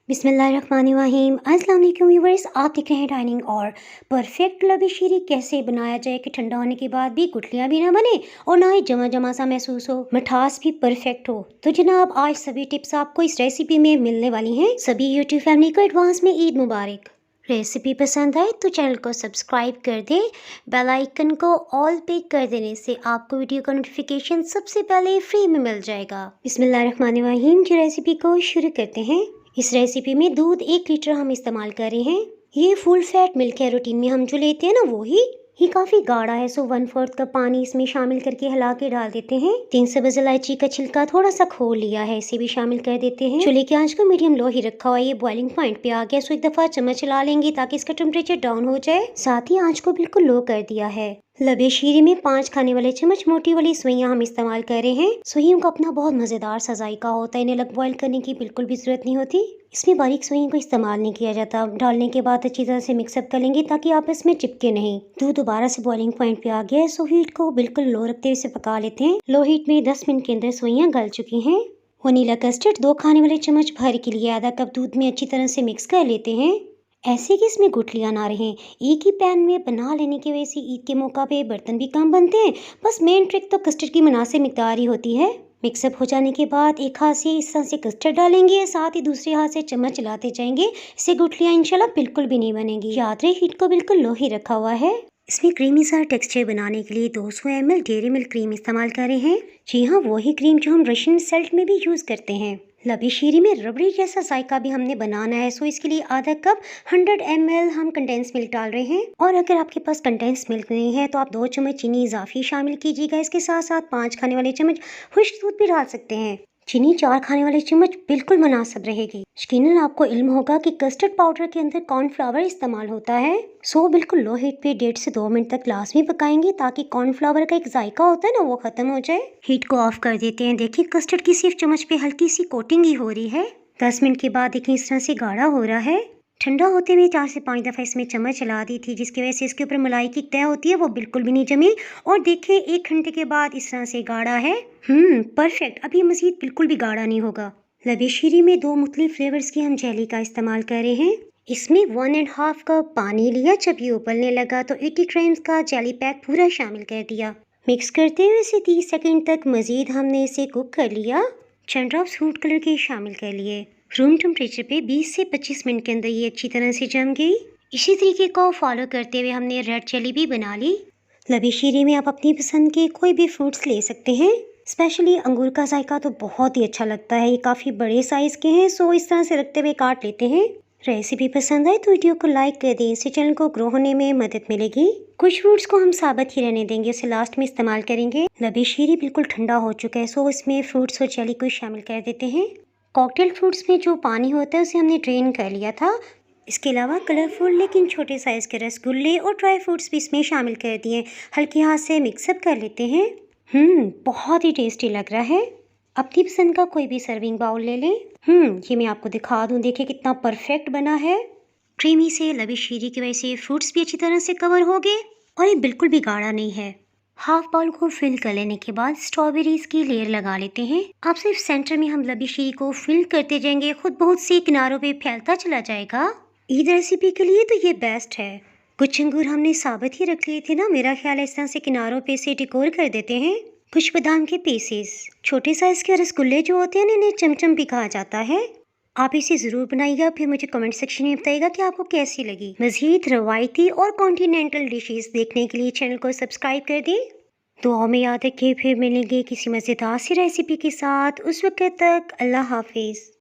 बिस्मिल्लाहिर्रहमानिर्रहीम। अस्सलाम वालेकुम व्यूअर्स, आप देख रहे हैं डाइनिंग और परफेक्ट लबी शीरी कैसे बनाया जाए कि ठंडा होने के बाद भी गुठलियाँ भी ना बने और ना ही जमा जमा सा महसूस हो, मिठास भी परफेक्ट हो। तो जनाब आज सभी टिप्स आपको इस रेसिपी में मिलने वाली हैं। सभी यूट्यूब फैमिली को एडवांस में ईद मुबारक। रेसिपी पसंद आए तो चैनल को सब्सक्राइब कर दें। बेल आइकन को ऑल पे कर देने से आपको वीडियो का नोटिफिकेशन सबसे पहले फ्री में मिल जाएगा। बिस्मिल्लाहिर्रहमानिर्रहीम। जो रेसिपी को शुरू करते हैं। इस रेसिपी में दूध 1 लीटर हम इस्तेमाल कर रहे हैं। ये फुल फैट मिल्क है, रूटीन में हम जो लेते हैं ना वो ही। ये काफी गाढ़ा है, सो 1/4 कप पानी इसमें शामिल करके हिला के डाल देते हैं। 3 सब्ज इलायची का छिलका थोड़ा सा खोल लिया है, इसे भी शामिल कर देते हैं। चूल्हे की आंच को मीडियम लो ही रखा हुआ है। ये बॉइलिंग पॉइंट पे आ गया, सो एक दफा चम्मच चला लेंगे ताकि इसका टेम्परेचर डाउन हो जाए। साथ ही आंच को बिल्कुल लो कर दिया है। लबे शीरी में 5 खाने वाले चम्मच मोटी वाली सुइयां हम इस्तेमाल कर रहे हैं। सुइयों का अपना बहुत मजेदार सा जायका होता है, इन्हें अलग बॉईल करने की बिल्कुल भी जरूरत नहीं होती। इसमें बारीक सुइयों को इस्तेमाल नहीं किया जाता। डालने के बाद अच्छी तरह से मिक्सअप कर लेंगे ताकि आपस में चिपके नहीं। दूध दोबारा से बॉइलिंग पॉइंट पे आ गया है, सो हीट को बिल्कुल लो रखते हुए इसे पका लेते हैं। लो हीट में 10 मिनट के अंदर सुइयां गल चुकी हैं। वनीला कस्टर्ड 2 खाने वाले चम्मच भर के लिए आधा कप दूध में अच्छी तरह से मिक्स कर लेते हैं। ऐसे कि इसमें गुठलियां ना रहें। एक ही पैन में बना लेने की वजह से ईद के मौका पे बर्तन भी कम बनते हैं। बस मेन ट्रिक तो कस्टर्ड की मुनासिब मिकदार ही होती है। मिक्सअप हो जाने के बाद एक हाथ से इस तरह से कस्टर्ड डालेंगे, साथ ही दूसरे हाथ से चम्मच चलाते जाएंगे। इससे गुठलियां इंशाल्लाह बिल्कुल भी नहीं बनेंगी। याद रहे हीट को बिल्कुल लो ही रखा हुआ है। इसमें क्रीमी सा टेक्सचर बनाने के लिए 200 ml डेयरी मिल्क क्रीम इस्तेमाल कर रहे हैं। जी हाँ, वही क्रीम जो हम रशियन सल्ट में भी यूज करते हैं। लबी शीरी में रबड़ी जैसा जायका भी हमने बनाना है, सो इसके लिए आधा कप 100 ml हम कंडेंस मिल्क डाल रहे हैं। और अगर आपके पास कंडेंस मिल्क नहीं है तो आप 2 चम्मच चीनी इजाफी शामिल कीजिएगा। इसके साथ साथ 5 खाने वाले चम्मच खुश्क दूध भी डाल सकते हैं। चीनी 4 खाने वाले चम्मच बिल्कुल मुनासिब रहेगी। यकीनन आपको इल्म होगा कि कस्टर्ड पाउडर के अंदर कॉर्नफ्लावर इस्तेमाल होता है। सो बिल्कुल लो हीट पे 1.5 से 2 मिनट तक लाजमी पकाएंगे ताकि कॉर्नफ्लावर का एक जायका होता है ना वो खत्म हो जाए। हीट को ऑफ कर देते हैं। देखिए कस्टर्ड की सिर्फ चम्मच पे हल्की सी कोटिंग ही हो रही है। 10 मिनट के बाद देखिए इस तरह से गाढ़ा हो रहा है। ठंडा होते हुए 4 से 5 दफ़ा इसमें चम्मच चला दी थी, जिसकी वजह से इसके ऊपर मलाई की तय होती है वो बिल्कुल भी नहीं जमी। और देखिए 1 घंटे के बाद इस तरह से गाढ़ा है। परफेक्ट। अब ये मजीद बिल्कुल भी गाढ़ा नहीं होगा। लबे शीरी में 2 मुख्तलिफ फ्लेवर्स की हम जेली का इस्तेमाल कर रहे हैं। इसमें 1.5 कप पानी लिया। जब ये उबलने लगा तो 80 ग्राम्स का जेली पैक पूरा शामिल कर दिया। मिक्स करते हुए इसे 30 सेकंड तक मजीद हमने इसे कुक कर लिया। चंद ड्रॉप्स फूड कलर के शामिल कर लिए। रूम टेम्परेचर पे 20 से 25 मिनट के अंदर ये अच्छी तरह से जम गई। इसी तरीके को फॉलो करते हुए हमने रेड चिली भी बना ली। लबी शीरी में आप अपनी पसंद के कोई भी फ्रूट्स ले सकते हैं। स्पेशली अंगूर का जायका तो बहुत ही अच्छा लगता है। ये काफ़ी बड़े साइज़ के हैं, सो इस तरह से रखते हुए काट लेते हैं। रेसिपी पसंद आए तो वीडियो को लाइक कर दें, इससे चैनल को ग्रो होने में मदद मिलेगी। कुछ फ्रूट्स को हम साबित ही रहने देंगे, उसे लास्ट में इस्तेमाल करेंगे। लबी शीरी बिल्कुल ठंडा हो चुका है, सो इसमें फ्रूट्स और जेली को शामिल कर देते हैं। कॉकटेल फ्रूट्स में जो पानी होता है उसे हमने ड्रेन कर लिया था। इसके अलावा कलरफुल लेकिन छोटे साइज़ के रसगुल्ले और ड्राई फ्रूट्स भी इसमें शामिल कर दिए। हल्के हाथ से मिक्सअप कर लेते हैं। बहुत ही टेस्टी लग रहा है। अपनी पसंद का कोई भी सर्विंग बाउल ले लें। ये मैं आपको दिखा दूं, देखिए कितना परफेक्ट बना है। क्रीमी से लबी शीरी की वजह से फ्रूट्स भी अच्छी तरह से कवर हो गए और ये बिल्कुल भी गाढ़ा नहीं है। हाफ बाउल को फिल कर लेने के बाद स्ट्रॉबेरीज की लेयर लगा लेते हैं। आप सिर्फ सेंटर में हम लबी शीरी को फिल करते जाएंगे, खुद बहुत से किनारों पे फैलता चला जाएगा। ईद रेसिपी के लिए तो ये बेस्ट है। कुछ अंगूर हमने साबित ही रख लिए थे ना, मेरा ख्याल है इस तरह से किनारों पे से डेकोर कर देते हैं। कुछ बादाम के पीसेस, छोटे साइज के रसगुल्ले जो होते हैं ना, इन्हें चमचम भी कहा जाता है। आप इसे ज़रूर बनाइएगा, फिर मुझे कमेंट सेक्शन में बताइएगा कि आपको कैसी लगी। मज़ीद रवायती और कॉन्टिनेंटल डिशेस देखने के लिए चैनल को सब्सक्राइब कर दें। दुआ में याद रखिए, फिर मिलेंगे किसी मज़ेदार सी रेसिपी के साथ। उस वक्त तक अल्लाह हाफिज़।